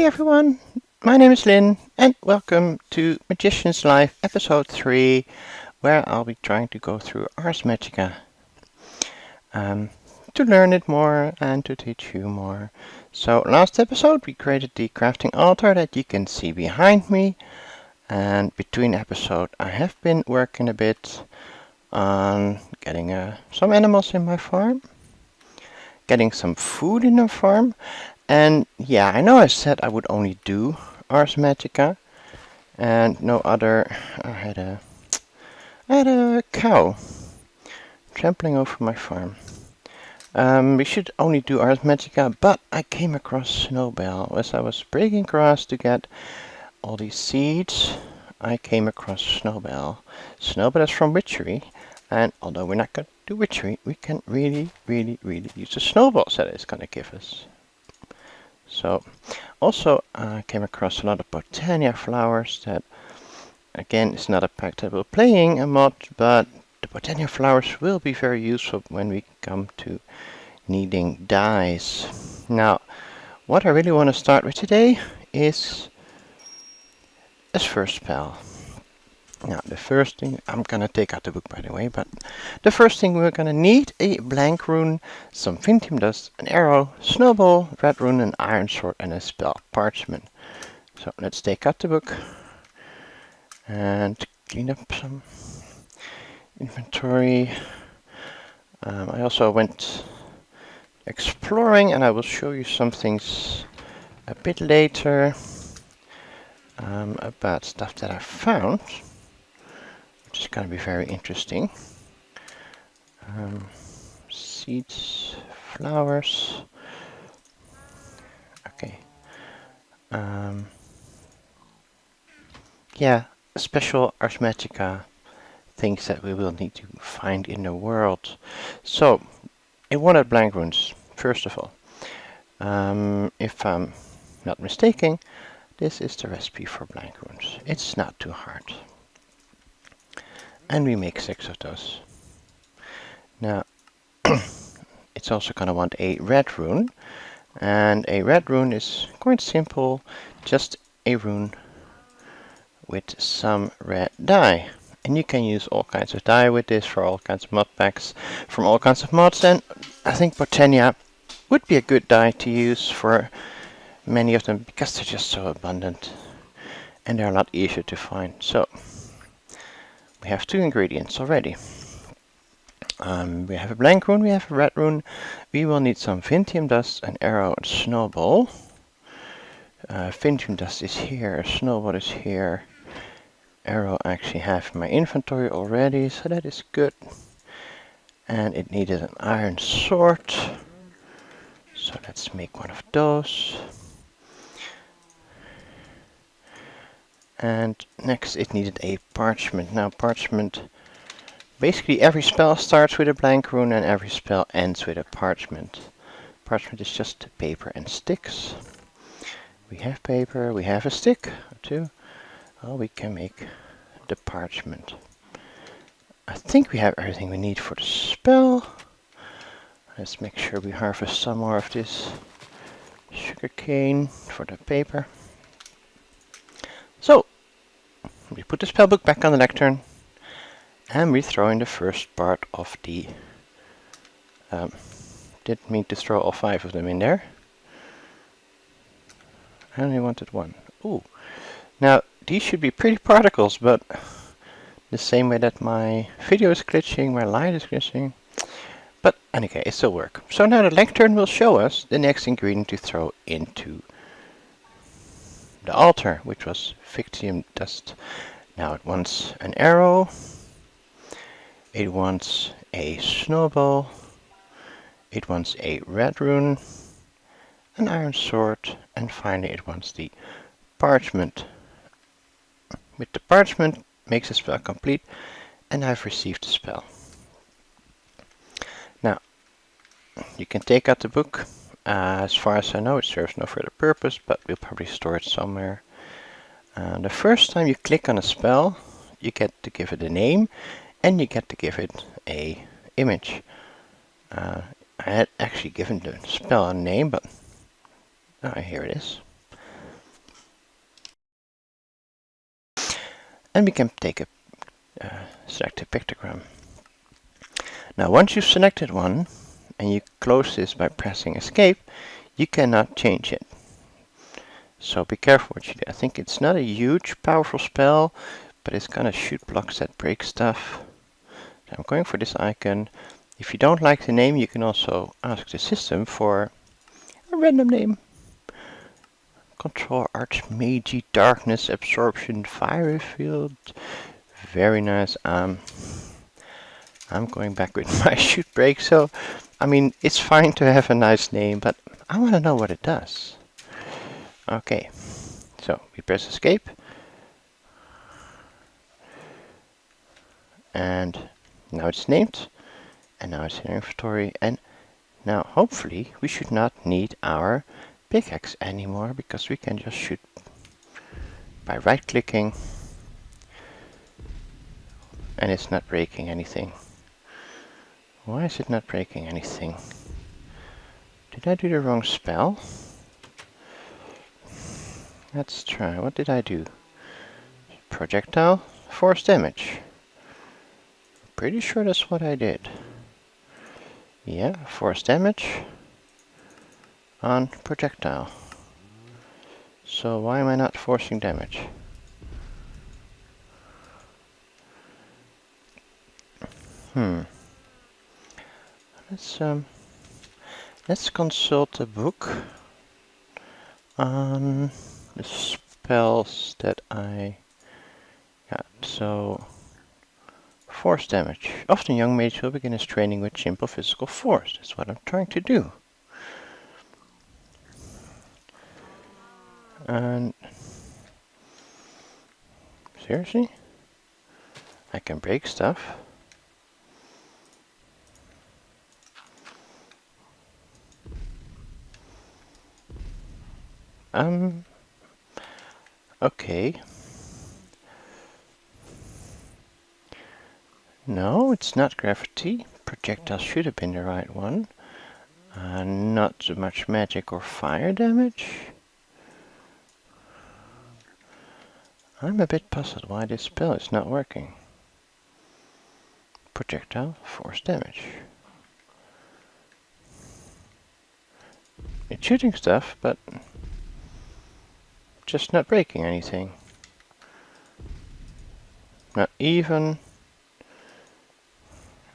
everyone, my name is Lynn and welcome to Magician's Life episode 3, where I'll be trying to go through Ars Magica to learn it more and to teach you more. So last episode we created the crafting altar that you can see behind me, and between episodes I have been working a bit on getting some animals in my farm, getting some food in the farm. And yeah, I know I said I would only do Ars Magica and no other. I had a cow trampling over my farm. We should only do Ars Magica, but I came across Snowbell as I was breaking grass to get all these seeds. I came across Snowbell. Snowbell is from witchery, and although we're not going to do witchery, we can really use the snowballs that it's going to give us. So, also I came across a lot of Botania flowers that, again, is not a pack that we're playing a mod, but the Botania flowers will be very useful when we come to needing dyes. Now, what I really want to start with today is this first spell. Now, the first thing, I'm going to take out the book by the way, but the first thing we're going to need a blank rune, some Vintium dust, an arrow, snowball, red rune, an iron sword, and a spell parchment. So let's take out the book and clean up some inventory. I also went exploring, and I will show you some things a bit later about stuff that I found, which is going to be very interesting. Seeds, flowers. Okay. Yeah, special Ars Magica things that we will need to find in the world. So, I wanted blank runes, first of all. If I'm not mistaken, this is the recipe for blank runes. It's not too hard. And we make 6 of those. Now, it's also going to want a red rune. And a red rune is quite simple, just a rune with some red dye. And you can use all kinds of dye with this for all kinds of mod packs from all kinds of mods. And I think Botania would be a good dye to use for many of them because they're just so abundant and they're a lot easier to find. So we have 2 ingredients already. We have a blank rune, we have a red rune. We will need some Vintium dust, an arrow, and snowball. Vintium dust is here, snowball is here. Arrow I actually have in my inventory already, so that is good. And it needed an iron sword. So let's make one of those. And next it needed a parchment. Now parchment, basically every spell starts with a blank rune and every spell ends with a parchment. Parchment is just paper and sticks. We have paper, we have a stick or 2. Oh, we can make the parchment. I think we have everything we need for the spell. Let's make sure we harvest some more of this sugarcane for the paper. So, we put the spellbook back on the lectern and we throw in the first part of the... didn't mean to throw all 5 of them in there. I only wanted 1. Ooh. Now, these should be pretty particles, but the same way that my video is glitching, my light is glitching. But anyway, it still works. So now the lectern will show us the next ingredient to throw into the altar, which was Vintium dust. Now it wants an arrow, it wants a snowball, it wants a red rune, an iron sword, and finally it wants the parchment. With the parchment makes the spell complete, and I've received the spell. Now, you can take out the book. As far as I know, it serves no further purpose, but we'll probably store it somewhere. The first time you click on a spell, you get to give it a name, and you get to give it a image. I had actually given the spell a name, but here it is. and we can take a select a pictogram. Now once you've selected one and you close this by pressing escape, you cannot change it. So be careful what you do. I think it's not a huge powerful spell, but it's gonna shoot blocks that break stuff. So I'm going for this icon. If you don't like the name, you can also ask the system for a random name. Control Ars Magica, Darkness, Absorption, Fire Field. Very nice. I'm going back with my shoot break. So, I mean, it's fine to have a nice name, but I want to know what it does. Okay, so we press escape. And now it's named. And now it's in inventory. And now hopefully we should not need our pickaxe anymore, because we can just shoot by right clicking and it's not breaking anything. Why is it not breaking anything? Did I do the wrong spell? Let's try. What did I do? Projectile, force damage. Pretty sure that's what I did. Yeah, force damage on projectile. So why am I not forcing damage? Let's consult the book on the spells that I got. So force damage. Often young mages will begin his training with simple physical force. That's what I'm trying to do. And seriously? I can break stuff. Okay. No, it's not gravity. Projectile should have been the right one. Not so much magic or fire damage. I'm a bit puzzled why this spell is not working. Projectile, force damage. It's shooting stuff, but just not breaking anything. Not even...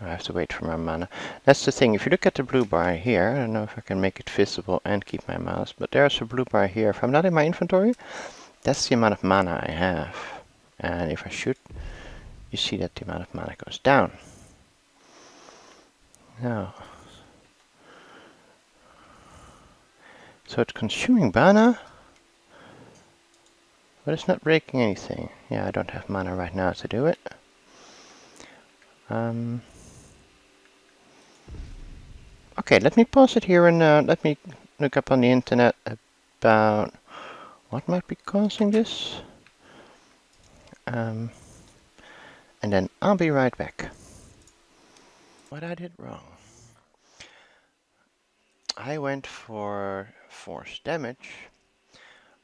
I have to wait for my mana. That's the thing, if you look at the blue bar here, I don't know if I can make it visible and keep my mouse, but there's a blue bar here. If I'm not in my inventory, that's the amount of mana I have. And if I shoot, you see that the amount of mana goes down. Now, so it's consuming mana, but it's not breaking anything. Yeah, I don't have mana right now to do it. Okay, let me pause it here and let me look up on the internet about what might be causing this. And then I'll be right back. What I did wrong. I went for force damage,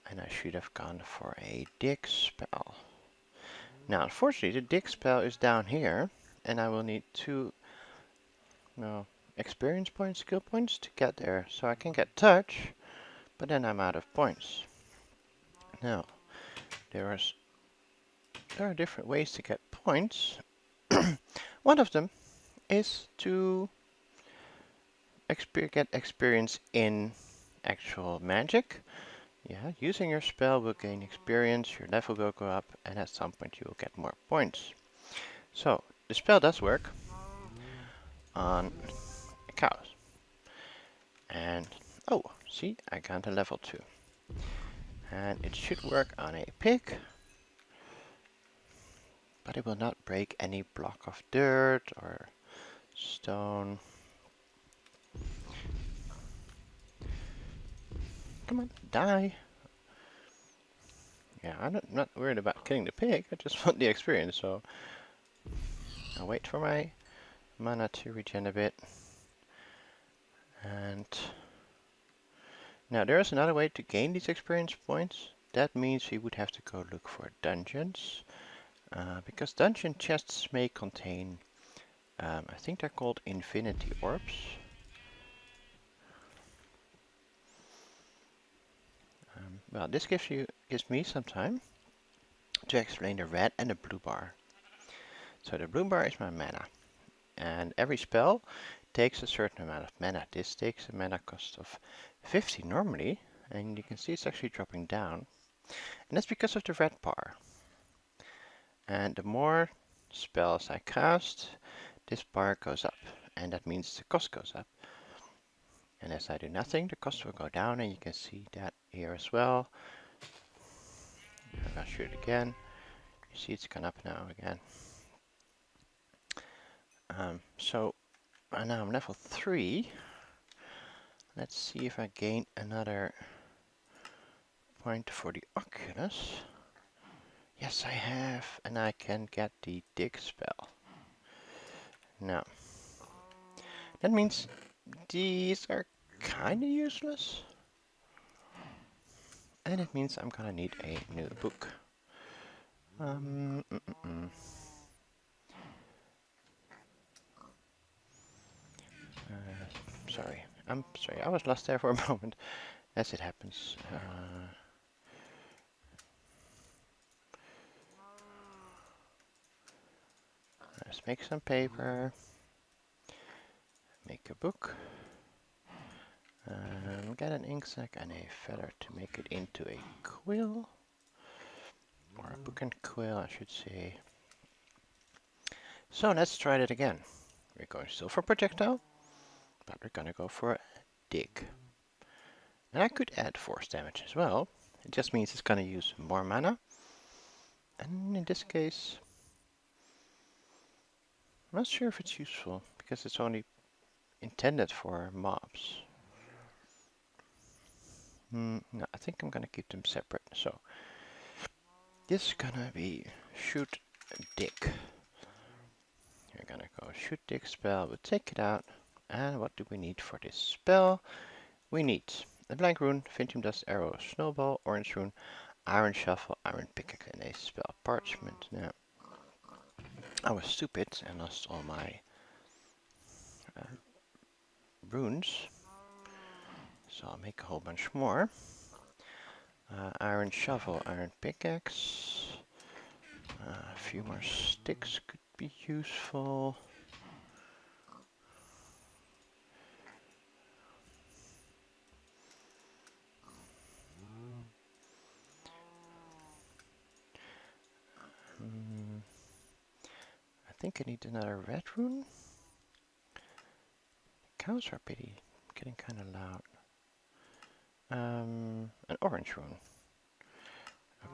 and I should have gone for a dig spell. Now, unfortunately, the dig spell is down here, and I will need 2 experience points, skill points to get there. So I can get touch, but then I'm out of points. Now, there are different ways to get points. One of them is to get experience in actual magic. Yeah, using your spell will gain experience, your level will go up, and at some point you will get more points. So, the spell does work on cows. And, oh, see, I got a level 2. And it should work on a pig, but it will not break any block of dirt or stone. Come on, die. Yeah, I'm not worried about killing the pig, I just want the experience, so I'll wait for my mana to regen a bit. And now there is another way to gain these experience points. That means we would have to go look for dungeons. because dungeon chests may contain, I think they're called infinity orbs. Well, this gives me some time to explain the red and the blue bar. So the blue bar is my mana, and every spell takes a certain amount of mana. This takes a mana cost of 50 normally, and you can see it's actually dropping down. And that's because of the red bar. And the more spells I cast, this bar goes up, and that means the cost goes up. And as I do nothing, the cost will go down, and you can see that here as well. I'm gonna shoot it again. You see it's gone up now again. So now I'm level 3. Let's see if I gain another point for the Oculus. Yes, I have, and I can get the dig spell. Now, that means these are kind of useless. And it means I'm gonna need a new book. I'm sorry, I was lost there for a moment, as it happens. Let's make some paper, make a book, get an ink sac and a feather to make it into a quill, or a book and quill I should say. So let's try that again. We're going still for projectile, but we're gonna go for dig. And I could add force damage as well. It just means it's gonna use more mana. And in this case, I'm not sure if it's useful, because it's only intended for mobs. No, I think I'm gonna keep them separate. So this is gonna be shoot dig. We're gonna go shoot dig spell. We'll take it out. And what do we need for this spell? We need a blank rune, Phantom Dust, arrow, snowball, orange rune, iron shuffle, iron pickaxe, and a spell parchment. Now, I was stupid and lost all my runes, so I'll make a whole bunch more. Iron shovel, iron pickaxe, a few more sticks could be useful. I think I need another red rune. Cows are getting kind of loud. An orange rune.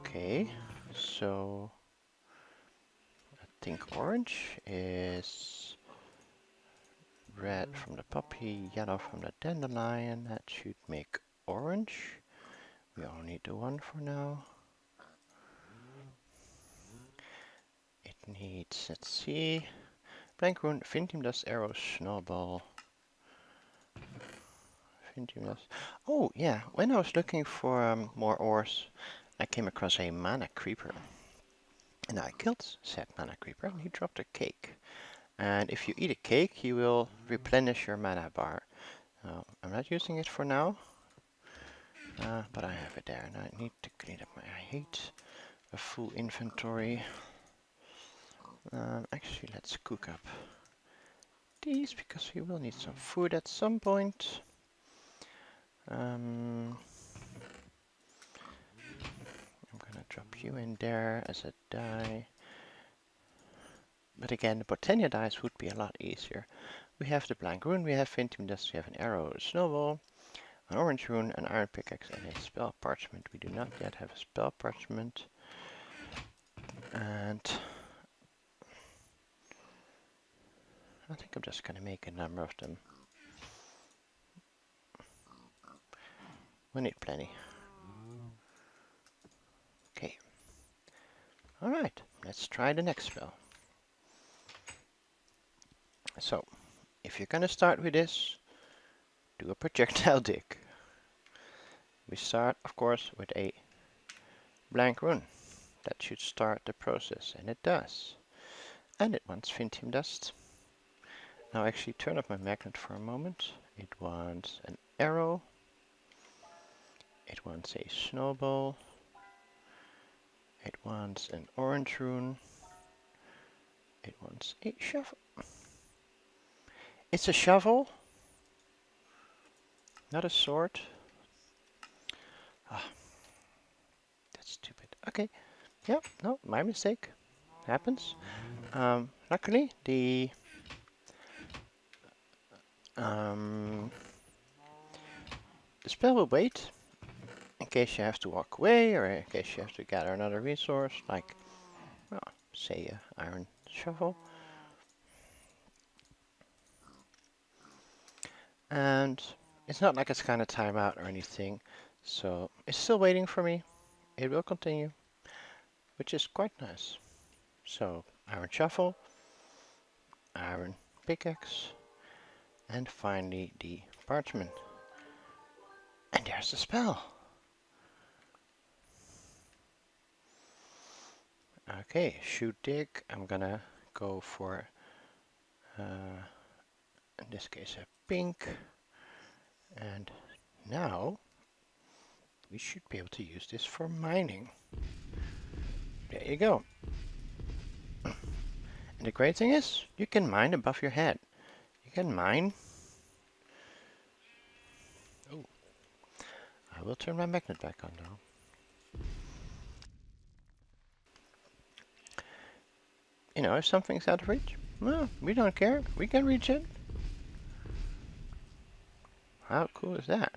Okay, so I think orange is red from the poppy, yellow from the dandelion. That should make orange. We only need the one for now. It needs, let's see, blank rune, Phantom Dust, arrow, snowball. Phantom Dust. Oh yeah, when I was looking for more ores, I came across a mana creeper. And I killed said mana creeper and he dropped a cake. And if you eat a cake, you will replenish your mana bar. I'm not using it for now, but I have it there, and I need to clean up I hate a full inventory. Actually, let's cook up these, because we will need some food at some point. I'm gonna drop you in there as a die. But again, the Botania dice would be a lot easier. We have the blank rune, we have Phantom Dust, we have an arrow, a snowball, an orange rune, an iron pickaxe, and a spell parchment. We do not yet have a spell parchment. And I think I'm just going to make a number of them. We need plenty. Okay. Alright, let's try the next spell. So, if you're going to start with this, do a projectile dig. We start, of course, with a blank rune. that should start the process, and it does. And it wants Vintium dust. Now actually turn up my magnet for a moment. It wants an arrow. It wants a snowball. It wants an orange rune. It wants a shovel. It's a shovel, not a sword. Ah, that's stupid. Okay, yeah, no, my mistake. Happens. Luckily, the spell will wait in case you have to walk away, or in case you have to gather another resource, like, well, say, an iron shovel. And it's not like it's kind of timeout or anything, so it's still waiting for me. It will continue, which is quite nice. So, iron shovel, iron pickaxe, and finally the parchment. And there's the spell. Okay, shoot dig. I'm gonna go for, in this case, a pink. And now we should be able to use this for mining. There you go. And the great thing is, you can mine above your head. You can mine. Oh, I will turn my magnet back on now. You know, if something's out of reach, well, we don't care. We can reach it. How cool is that?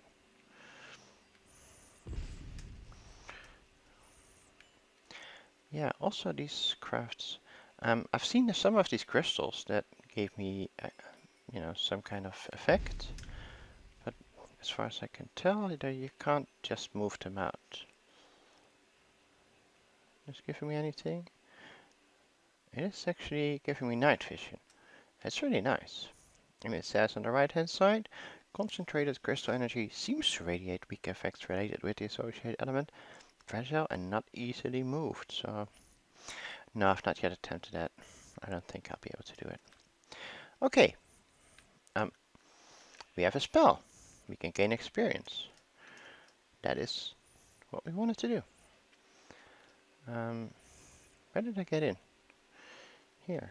Yeah, also these crafts. I've seen some of these crystals that gave me, you know, some kind of effect. But as far as I can tell, you can't just move them out. Is it giving me anything? It is actually giving me night vision. It's really nice. And it says on the right hand side, concentrated crystal energy seems to radiate weak effects related with the associated element, fragile and not easily moved. So, no, I've not yet attempted that. I don't think I'll be able to do it. Okay, we have a spell. We can gain experience. That is what we wanted to do. Where did I get in? Here.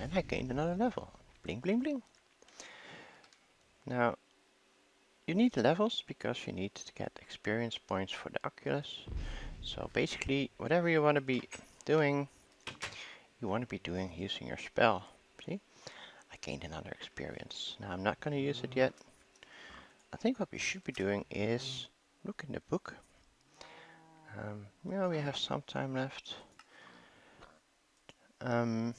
And I gained another level. Bling, bling, bling. Now, you need levels because you need to get experience points for the Oculus. So basically, whatever you want to be doing, you want to be doing using your spell. See? I gained another experience. Now, I'm not going to use it yet. I think what we should be doing is look in the book. Yeah, we have some time left. A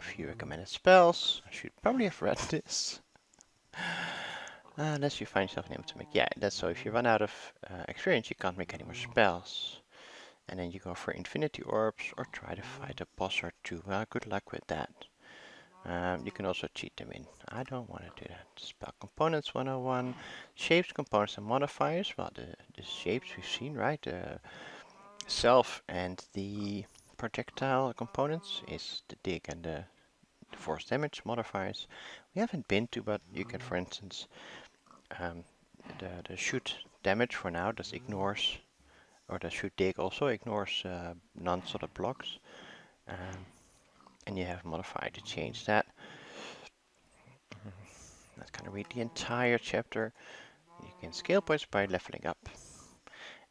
few recommended spells. I should probably have read this. Unless you find yourself unable to make. Yeah, that's so. If you run out of experience, you can't make any more spells. And then you go for infinity orbs or try to fight a boss or two. Well, good luck with that. You can also cheat them in. I don't want to do that. Spell components 101. Shapes, components, and modifiers. Well, the shapes we've seen, right? The self and the projectile components is the dig and the force damage modifiers. We haven't been to, but you can, for instance, the shoot damage for now just ignores, or the shoot dig also ignores non-solid blocks. And you have a modifier to change that. Let's kind of read the entire chapter. You can scale points by leveling up.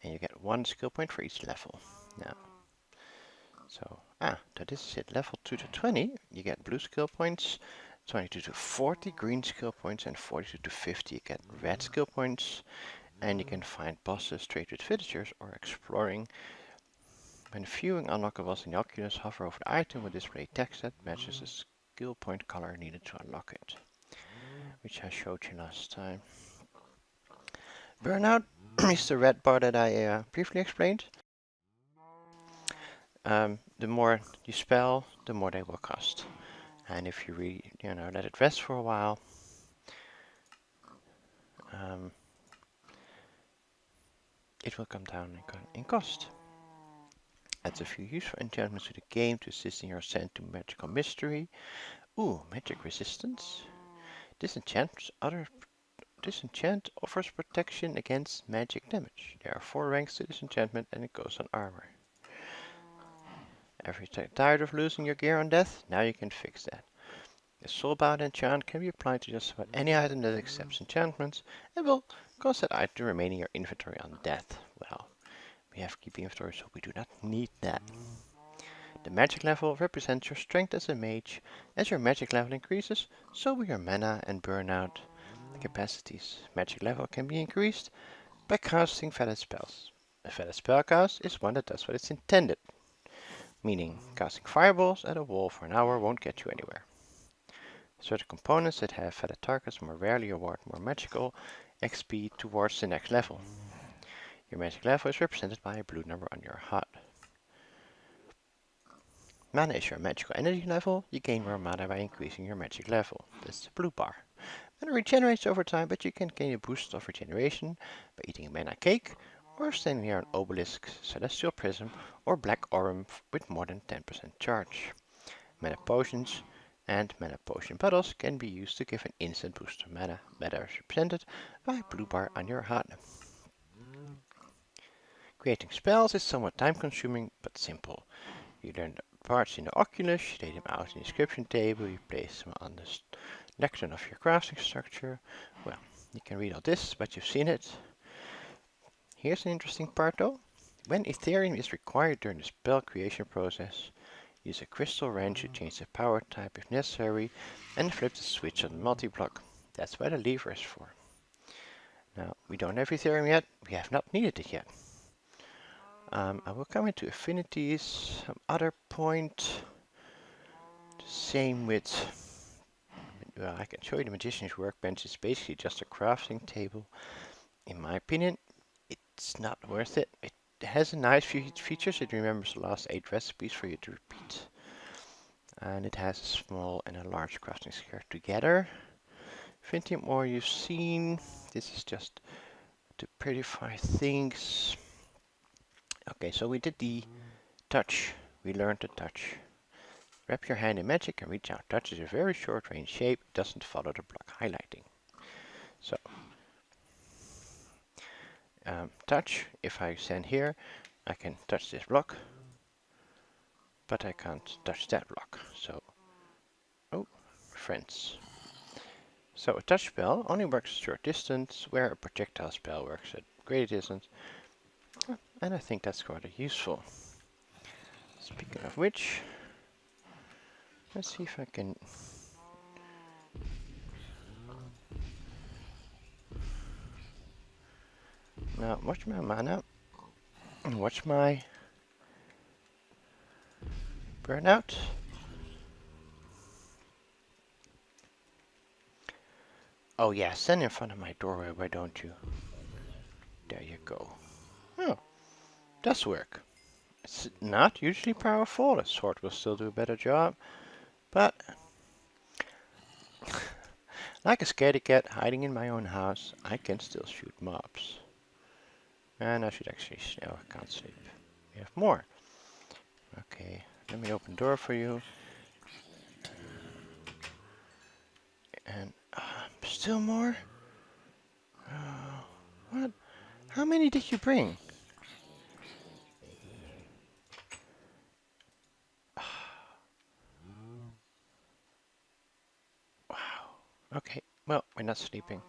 And you get 1 skill point for each level. Now, so this is it. Level 2 to 20, you get blue skill points. 22 to 40 green skill points, and 42 to 50 you get red skill points. And you can find bosses straight with villagers or exploring. When viewing unlockables in the Oculus, hover over the item will display text that matches the skill point color needed to unlock it, which I showed you last time. Burnout is the red bar that I briefly explained. The more you spell, the more they will cost. And if you let it rest for a while, it will come down in cost. Adds a few useful enchantments to the game to assist in your ascent to magical mystery. Ooh, magic resistance. Disenchant offers protection against magic damage. There are 4 ranks to this enchantment and it goes on armor. Ever tired of losing your gear on death? Now you can fix that. The soulbound enchant can be applied to just about any item that accepts enchantments and will cause that item to remain in your inventory on death. Well, we have keep inventory, so we do not need that. The magic level represents your strength as a mage. As your magic level increases, so will your mana and burnout capacities. Magic level can be increased by casting valid spells. A valid spell cast is one that does what it's intended, meaning casting fireballs at a wall for an hour won't get you anywhere. Certain components that have valid targets more rarely award more magical XP towards the next level. Your magic level is represented by a blue number on your HUD. Mana is your magical energy level. You gain more mana by increasing your magic level. That's the blue bar. Mana regenerates over time, but you can gain a boost of regeneration by eating a mana cake or standing near an obelisk, celestial prism, or black orb with more than 10% charge. Mana potions and mana potion bottles can be used to give an instant boost to mana. Mana is represented by a blue bar on your HUD. Creating spells is somewhat time-consuming but simple. You learn the parts in the Oculus, you lay them out in the description table, you place them on the lectern of your crafting structure. Well, you can read all this, but you've seen it. Here's an interesting part though. When Ethereum is required during the spell creation process, use a crystal wrench to change the power type if necessary and flip the switch on the multi-block. That's what the lever is for. Now, we don't have Ethereum yet, we have not needed it yet. I will come into affinities, some other point. The same with, well, I can show you the magician's workbench. It's basically just a crafting table. In my opinion, it's not worth it. It has a nice few features. It remembers the last 8 recipes for you to repeat. And it has a small and a large crafting square together. Affinity more you've seen. This is just to prettify things. Okay, so we did the touch. We learned the touch. Wrap your hand in magic and reach out. Touch is a very short range shape. It doesn't follow the block highlighting. So, touch. If I stand here, I can touch this block, but I can't touch that block. So, oh, friends. So a touch spell only works at short distance, where a projectile spell works at greater distance. And I think that's rather useful. Speaking of which, let's see if I can... Now, watch my mana, and watch my burnout. Oh yeah, stand in front of my doorway, why don't you? There you go. Oh, does work. It's not usually powerful, a sword will still do a better job, but like a scaredy cat hiding in my own house, I can still shoot mobs. And I should actually, oh, I can't sleep. We have more. Okay, let me open the door for you. And still more? What? How many did you bring? Wow. Okay, well, we're not sleeping.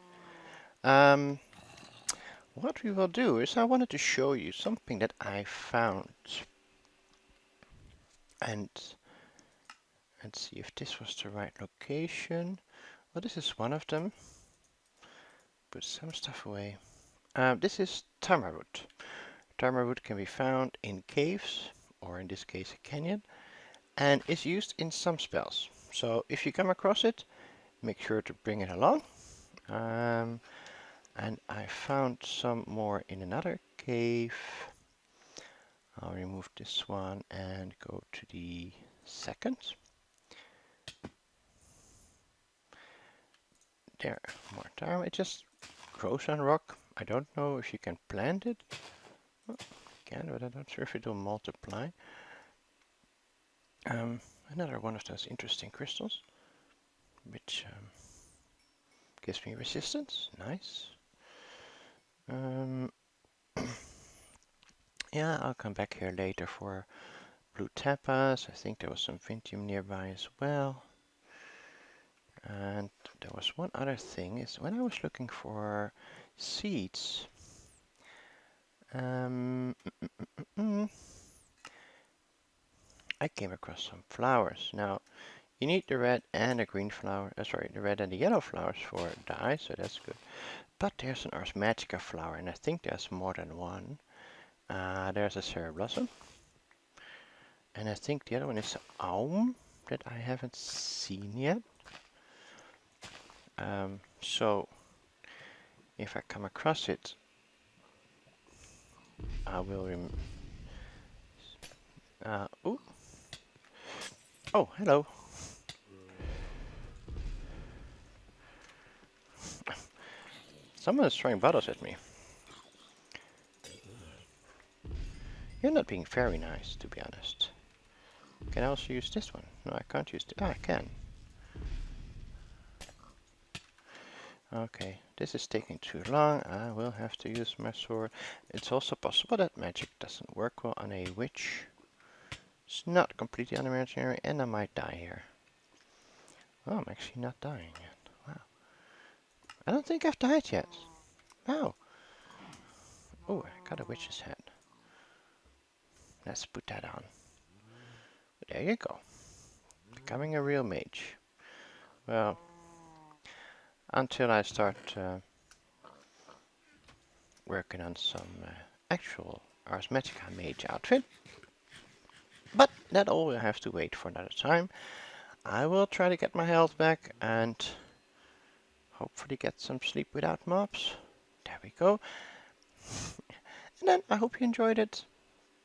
What we will do is I wanted to show you something that I found. And let's see if this was the right location. Well, this is one of them. Put some stuff away. This is tamarwood. Tamarwood can be found in caves, or in this case a canyon, and is used in some spells. So if you come across it, make sure to bring it along. And I found some more in another cave. I'll remove this one and go to the second. There, more time. It just grows on rock. I don't know if you can plant it Again, but I'm not sure if it will multiply. Another one of those interesting crystals, which gives me resistance. Nice. Yeah, I'll come back here later for blue tapas. I think there was some Vintium nearby as well. And there was one other thing, is when I was looking for seeds, I came across some flowers. Now, you need the red and the green flower, the red and the yellow flowers for dye, so that's good. But there's an Ars Magica flower, and I think there's more than one. There's a Cherry Blossom, and I think the other one is Aum that I haven't seen yet. So if I come across it, I will ooh. Oh, hello. Someone is throwing bottles at me. You're not being very nice, to be honest. Can I also use this one? No, I can't use it. Ah, I can. Okay, this is taking too long. I will have to use my sword. It's also possible that magic doesn't work well on a witch. It's not completely unimaginary, and I might die here. Oh, I'm actually not dying yet. Wow. I don't think I've died yet. Wow. Oh, I got a witch's head. Let's put that on. There you go. Becoming a real mage. Well, until I start working on some actual Ars Magica mage outfit. But that all will have to wait for another time. I will try to get my health back and hopefully get some sleep without mobs. There we go. And then I hope you enjoyed it.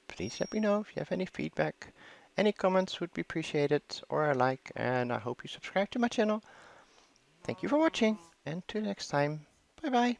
Please let me know if you have any feedback. Any comments would be appreciated, or a like, and I hope you subscribe to my channel. Thank you for watching, and till next time. Bye bye.